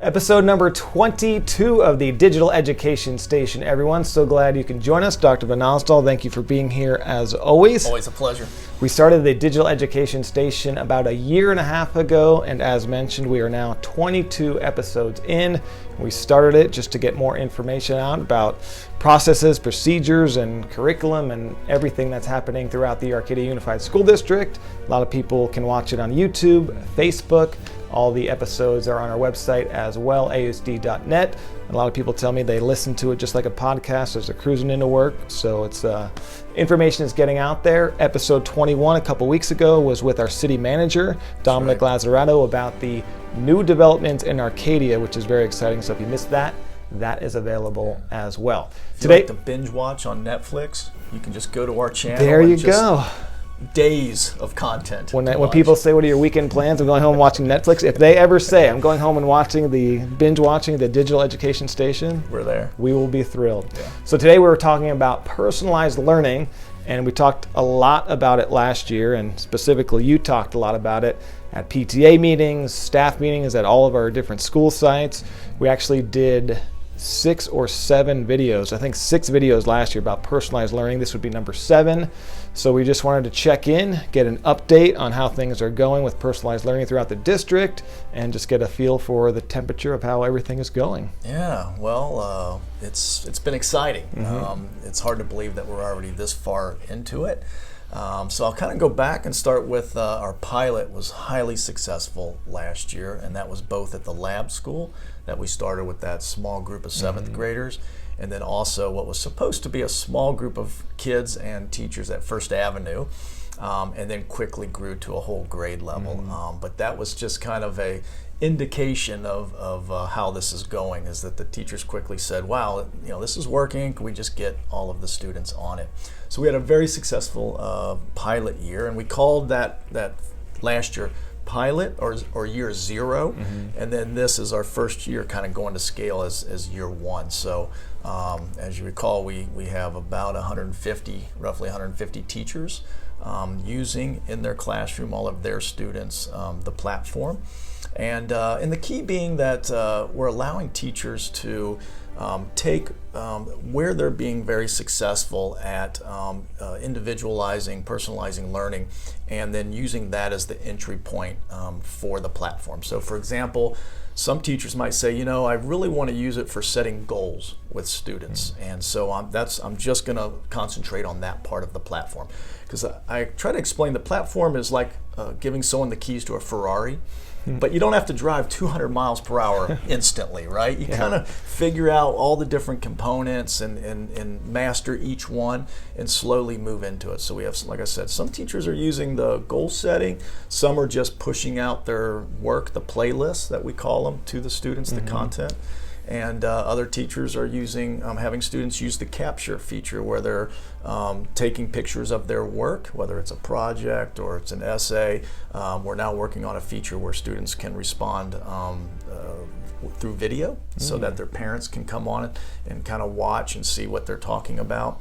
Episode number 22 of the Digital Education Station, everyone. So glad you can join us. Dr. Vannasdall, thank you for being here as always. Always a pleasure. We started the Digital Education Station about a year and a half ago, and as mentioned, we are now 22 episodes in. We started it just to get more information out about processes, procedures, and curriculum, and everything that's happening throughout the Arcadia Unified School District. A lot of people can watch it on YouTube, Facebook. All the episodes are on our website as well, AUSD.net. A lot of people tell me they listen to it just like a podcast as they're cruising into work. So it's information is getting out there. Episode 21 a couple weeks ago was with our city manager, Dominic Lazzarato, about the new developments in Arcadia, which is very exciting. So if you missed that, that is available as well. If you like to binge watch on Netflix, you can just go to our channel. There you go. Days of content. When people say, what are your weekend plans? I'm going home watching Netflix. If they ever say, I'm going home and binge watching the Digital Education Station, we're there. We will be thrilled. Yeah. So today we're talking about personalized learning, and we talked a lot about it last year, and specifically you talked a lot about it at PTA meetings, staff meetings at all of our different school sites. We actually did 6 or 7 videos, I think 6 videos last year about personalized learning. This would be number 7. So we just wanted to check in, get an update on how things are going with personalized learning throughout the district, and just get a feel for the temperature of how everything is going. Yeah, well, it's been exciting. Mm-hmm. It's hard to believe that we're already this far into it. So I'll kind of go back and start with our pilot was highly successful last year, and that was both at the lab school that we started with that small group of 7th graders, and then also what was supposed to be a small group of kids and teachers at First Avenue, and then quickly grew to a whole grade level. But that was just kind of a indication of how this is going, is that the teachers quickly said, wow, this is working, can we just get all of the students on it? So we had a very successful pilot year, and we called that last year pilot or year 0, and then this is our first year kind of going to scale as year 1. So as you recall, we have about roughly 150 teachers using in their classroom, all of their students, the platform. And the key being that we're allowing teachers to take where they're being very successful at individualizing, personalizing learning, and then using that as the entry point for the platform. So for example, some teachers might say, I really want to use it for setting goals with students, and so I'm just going to concentrate on that part of the platform. Because I try to explain the platform is like giving someone the keys to a Ferrari. But you don't have to drive 200 miles per hour instantly, right? You kind of figure out all the different components and master each one and slowly move into it. So we have, like I said, some teachers are using the goal setting. Some are just pushing out their work, the playlists that we call them, to the students, the content. And other teachers are having students use the capture feature, where they're taking pictures of their work, whether it's a project or it's an essay. We're now working on a feature where students can respond through video, so that their parents can come on it and kind of watch and see what they're talking about.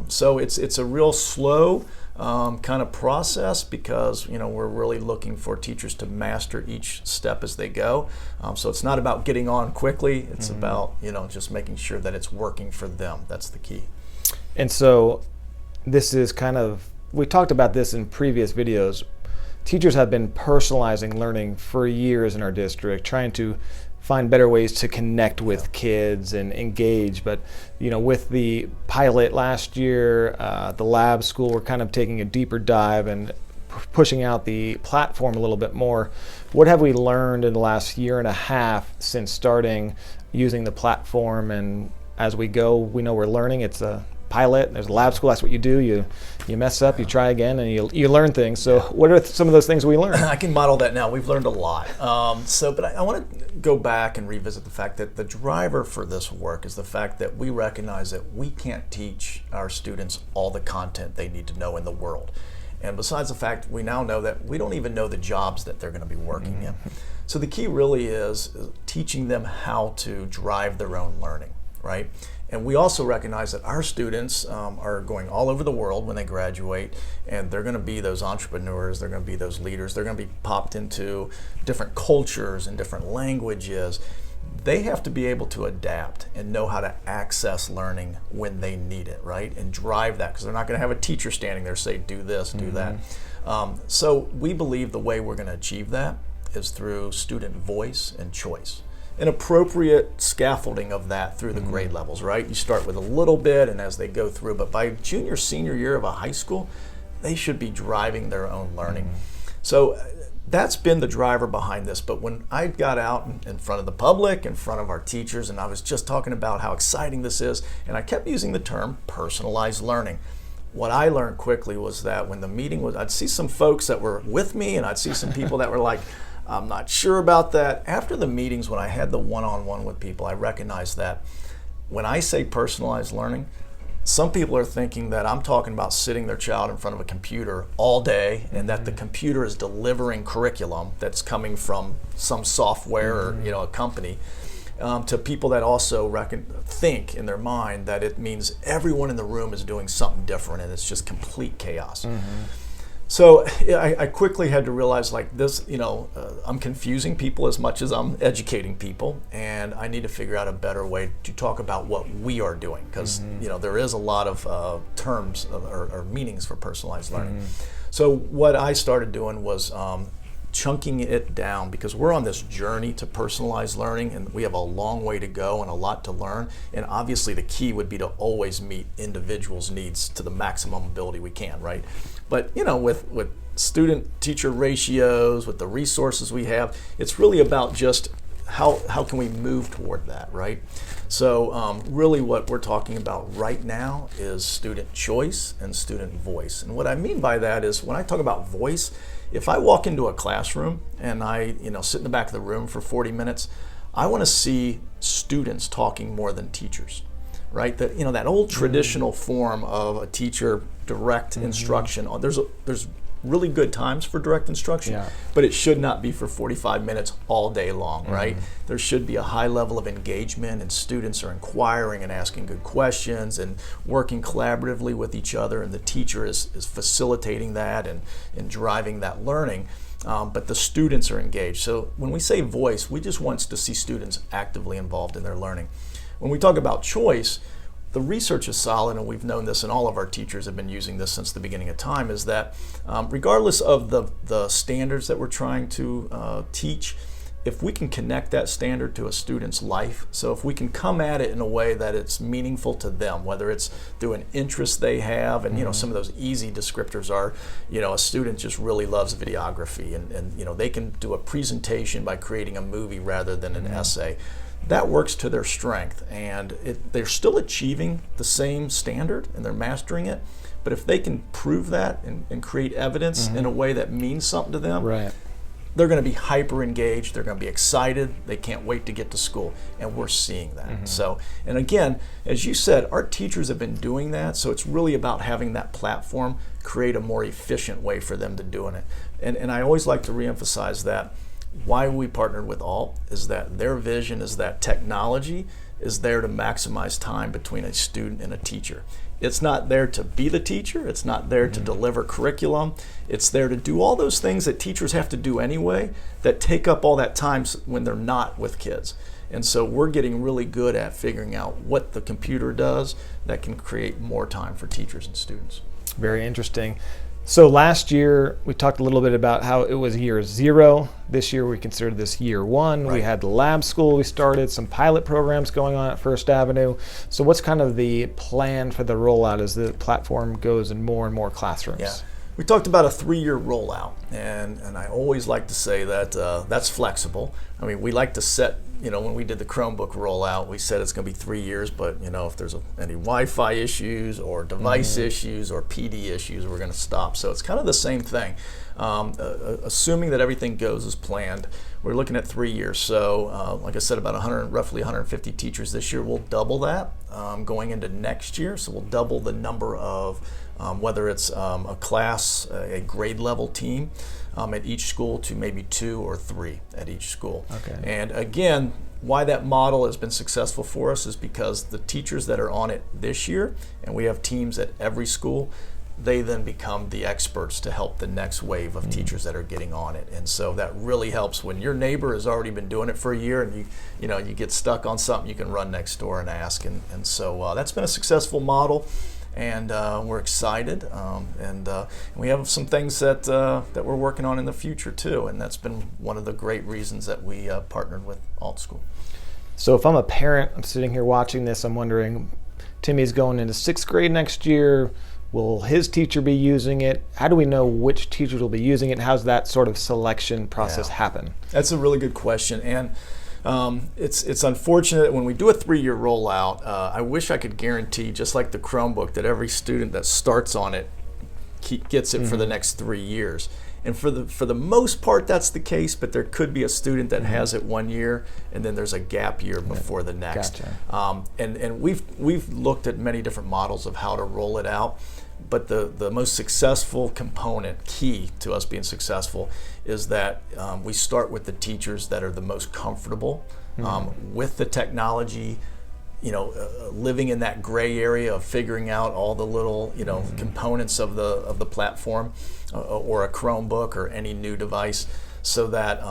So it's a real slow kind of process, because we're really looking for teachers to master each step as they go. So it's not about getting on quickly. It's about just making sure that it's working for them. That's the key. And so this is we talked about this in previous videos. Teachers have been personalizing learning for years in our district, trying to find better ways to connect with kids and engage. But with the pilot last year, the lab school, we're kind of taking a deeper dive and pushing out the platform a little bit more. What have we learned in the last year and a half since starting using the platform? And as we go, we know we're learning. It's a pilot, there's a lab school, that's what you do. You mess up, you try again, and you learn things. So what are some of those things we learned? I can model that now. We've learned a lot. But I want to go back and revisit the fact that the driver for this work is the fact that we recognize that we can't teach our students all the content they need to know in the world. And besides the fact, we now know that we don't even know the jobs that they're going to be working in. So the key really is teaching them how to drive their own learning, right? And we also recognize that our students are going all over the world when they graduate, and they're going to be those entrepreneurs, they're going to be those leaders, they're going to be popped into different cultures and different languages. they have to be able to adapt and know how to access learning when they need it, right? And drive that, because they're not going to have a teacher standing there say, do this, do that. So we believe the way we're going to achieve that is through student voice and choice. An appropriate scaffolding of that through the grade levels, right? You start with a little bit and as they go through, but by junior, senior year of a high school, they should be driving their own learning. So that's been the driver behind this. But when I got out in front of the public, in front of our teachers, and I was just talking about how exciting this is, and I kept using the term personalized learning. What I learned quickly was that when the meeting was, I'd see some folks that were with me, and I'd see some people that were like, I'm not sure about that. After the meetings, when I had the one-on-one with people, I recognized that when I say personalized learning, some people are thinking that I'm talking about sitting their child in front of a computer all day and that the computer is delivering curriculum that's coming from some software or a company, to people that also think in their mind that it means everyone in the room is doing something different and it's just complete chaos. So I quickly had to realize like this, I'm confusing people as much as I'm educating people, and I need to figure out a better way to talk about what we are doing, because there is a lot of terms or meanings for personalized learning. So what I started doing was chunking it down, because we're on this journey to personalized learning and we have a long way to go and a lot to learn, and obviously the key would be to always meet individuals' needs to the maximum ability we can, right? But with student-teacher ratios, with the resources we have, it's really about just how can we move toward that, right? So really what we're talking about right now is student choice and student voice. And what I mean by that is when I talk about voice, if I walk into a classroom and I sit in the back of the room for 40 minutes, I want to see students talking more than teachers, right? That that old traditional form of a teacher direct instruction. There's really good times for direct instruction, but it should not be for 45 minutes all day long, right? There should be a high level of engagement, and students are inquiring and asking good questions and working collaboratively with each other, and the teacher is facilitating that and driving that learning. But the students are engaged. So when we say voice, we just want to see students actively involved in their learning. When we talk about choice, the research is solid, and we've known this, and all of our teachers have been using this since the beginning of time, is that regardless of the standards that we're trying to teach, if we can connect that standard to a student's life, so if we can come at it in a way that it's meaningful to them, whether it's through an interest they have, and some of those easy descriptors are, a student just really loves videography, and they can do a presentation by creating a movie rather than an essay. That works to their strength, and they're still achieving the same standard and they're mastering it. But if they can prove that and create evidence in a way that means something to them, they're going to be hyper engaged, they're going to be excited, they can't wait to get to school, and we're seeing that. So, and again, as you said, our teachers have been doing that, so it's really about having that platform create a more efficient way for them to doing it. And I always like to reemphasize that why we partnered with ALT is that their vision is that technology is there to maximize time between a student and a teacher. It's not there to be the teacher, it's not there to deliver curriculum, it's there to do all those things that teachers have to do anyway that take up all that time when they're not with kids. And so we're getting really good at figuring out what the computer does that can create more time for teachers and students. Very interesting. So last year, we talked a little bit about how it was year 0. This year, we considered this year 1. We had the lab school we started, some pilot programs going on at First Avenue. So what's kind of the plan for the rollout as the platform goes in more and more classrooms? Yeah. We talked about a 3-year rollout, and I always like to say that that's flexible. I mean, we like to set, when we did the Chromebook rollout, we said it's going to be 3 years, but if there's any Wi-Fi issues or device issues or PD issues, we're going to stop. So it's kind of the same thing. Assuming that everything goes as planned, we're looking at 3 years. So like I said, about roughly 150 teachers this year. We'll double that going into next year. So we'll double the number of whether it's a class, a grade level team at each school to maybe 2 or 3 at each school. And again, why that model has been successful for us is because the teachers that are on it this year, and we have teams at every school, they then become the experts to help the next wave of teachers that are getting on it. And so that really helps when your neighbor has already been doing it for a year and you get stuck on something, you can run next door and ask. And so that's been a successful model, and we're excited. And we have some things that we're working on in the future too, and that's been one of the great reasons that we partnered with AltSchool. So if I'm a parent, I'm sitting here watching this, I'm wondering, Timmy's going into 6th grade next year. Will his teacher be using it? How do we know which teachers will be using it? How's that sort of selection process happen? That's a really good question. And it's unfortunate when we do a 3-year rollout. I wish I could guarantee, just like the Chromebook, that every student that starts on it gets it for the next 3 years. And for the most part, that's the case, but there could be a student that has it 1 year, and then there's a gap year before the next. Gotcha. And we've looked at many different models of how to roll it out, but the most successful component, key to us being successful, is that we start with the teachers that are the most comfortable with the technology, living in that gray area of figuring out all the little, components of the platform, or a Chromebook or any new device, so that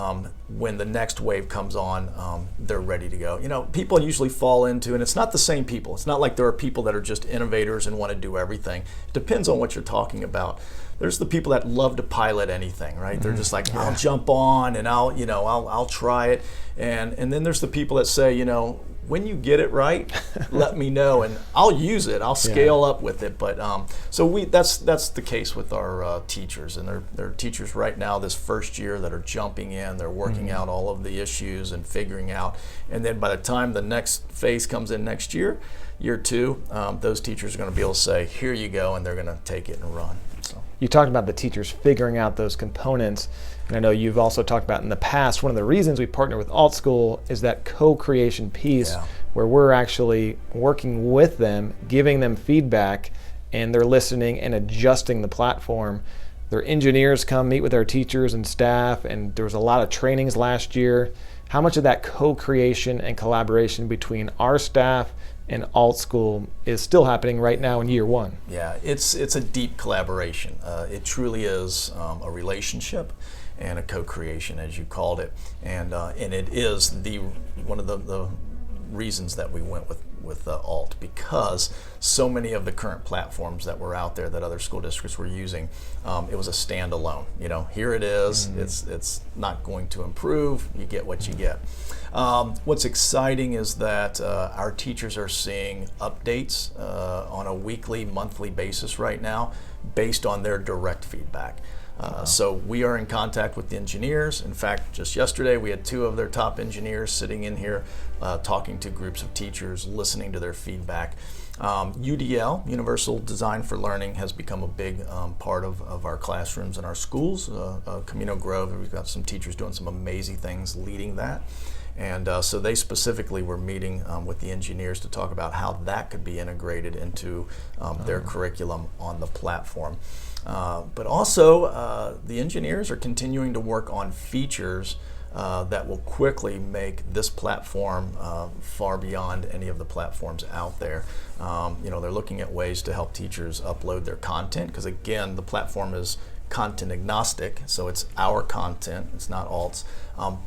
when the next wave comes on, they're ready to go. People usually fall into, and it's not the same people. It's not like there are people that are just innovators and want to do everything. It depends on what you're talking about. There's the people that love to pilot anything, right? They're just like, I'll jump on and I'll try it. And then there's the people that say, when you get it right, let me know and I'll use it. I'll scale up with it. But that's the case with our teachers, and they're teachers right now this first year that are jumping in. They're working out all of the issues and figuring out. And then by the time the next phase comes in next year, year 2, those teachers are going to be able to say, here you go, and they're going to take it and run. So. You talked about the teachers figuring out those components, and I know you've also talked about in the past, one of the reasons we partner with AltSchool is that co-creation piece where we're actually working with them, giving them feedback, and they're listening and adjusting the platform. Their engineers come meet with our teachers and staff, and there was a lot of trainings last year. How much of that co-creation and collaboration between our staff and AltSchool is still happening right now in year 1? Yeah, it's a deep collaboration. It truly is a relationship and a co-creation, as you called it, and it is one of the reasons that we went with Alt, because so many of the current platforms that were out there that other school districts were using, it was a standalone. Here it is. It's not going to improve. You get what you get. What's exciting is that our teachers are seeing updates on a weekly, monthly basis right now, based on their direct feedback. So we are in contact with the engineers. In fact, just yesterday we had 2 of their top engineers sitting in here talking to groups of teachers, listening to their feedback. UDL, Universal Design for Learning, has become a big part of our classrooms and our schools. Camino Grove, we've got some teachers doing some amazing things leading that. And so they specifically were meeting with the engineers to talk about how that could be integrated into their curriculum on the platform. But also, the engineers are continuing to work on features that will quickly make this platform far beyond any of the platforms out there. They're looking at ways to help teachers upload their content, because again, the platform is content agnostic, so it's our content, it's not Alt's,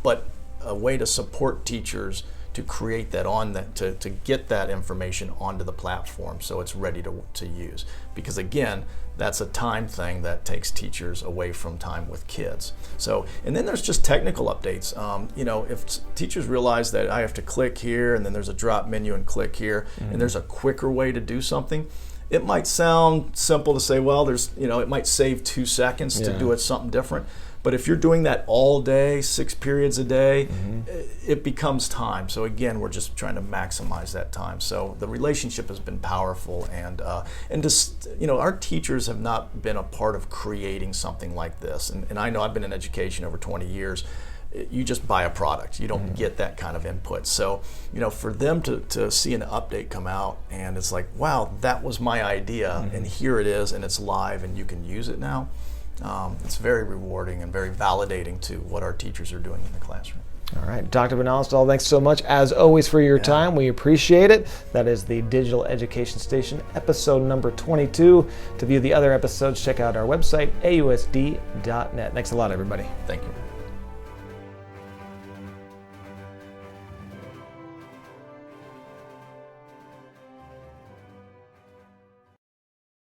but a way to support teachers to create that to get that information onto the platform so it's ready to use. Because again, that's a time thing that takes teachers away from time with kids. So, and then there's just technical updates. If teachers realize that I have to click here and then there's a drop menu and click here, and there's a quicker way to do something, it might sound simple to say, well, it might save 2 seconds to do it something different. But if you're doing that all day, 6 periods a day, it becomes time. So again, we're just trying to maximize that time. So the relationship has been powerful, and just our teachers have not been a part of creating something like this. And I know I've been in education over 20 years. You just buy a product. You don't get that kind of input. So for them to see an update come out and it's like, wow, that was my idea, and here it is, and it's live, and you can use it now. It's very rewarding and very validating to what our teachers are doing in the classroom. All right, Dr. Vannasdall, thanks so much as always for your time. We appreciate it. That is the Digital Education Station, episode number 22. To view the other episodes, check out our website, AUSD.net. Thanks a lot, everybody. Thank you.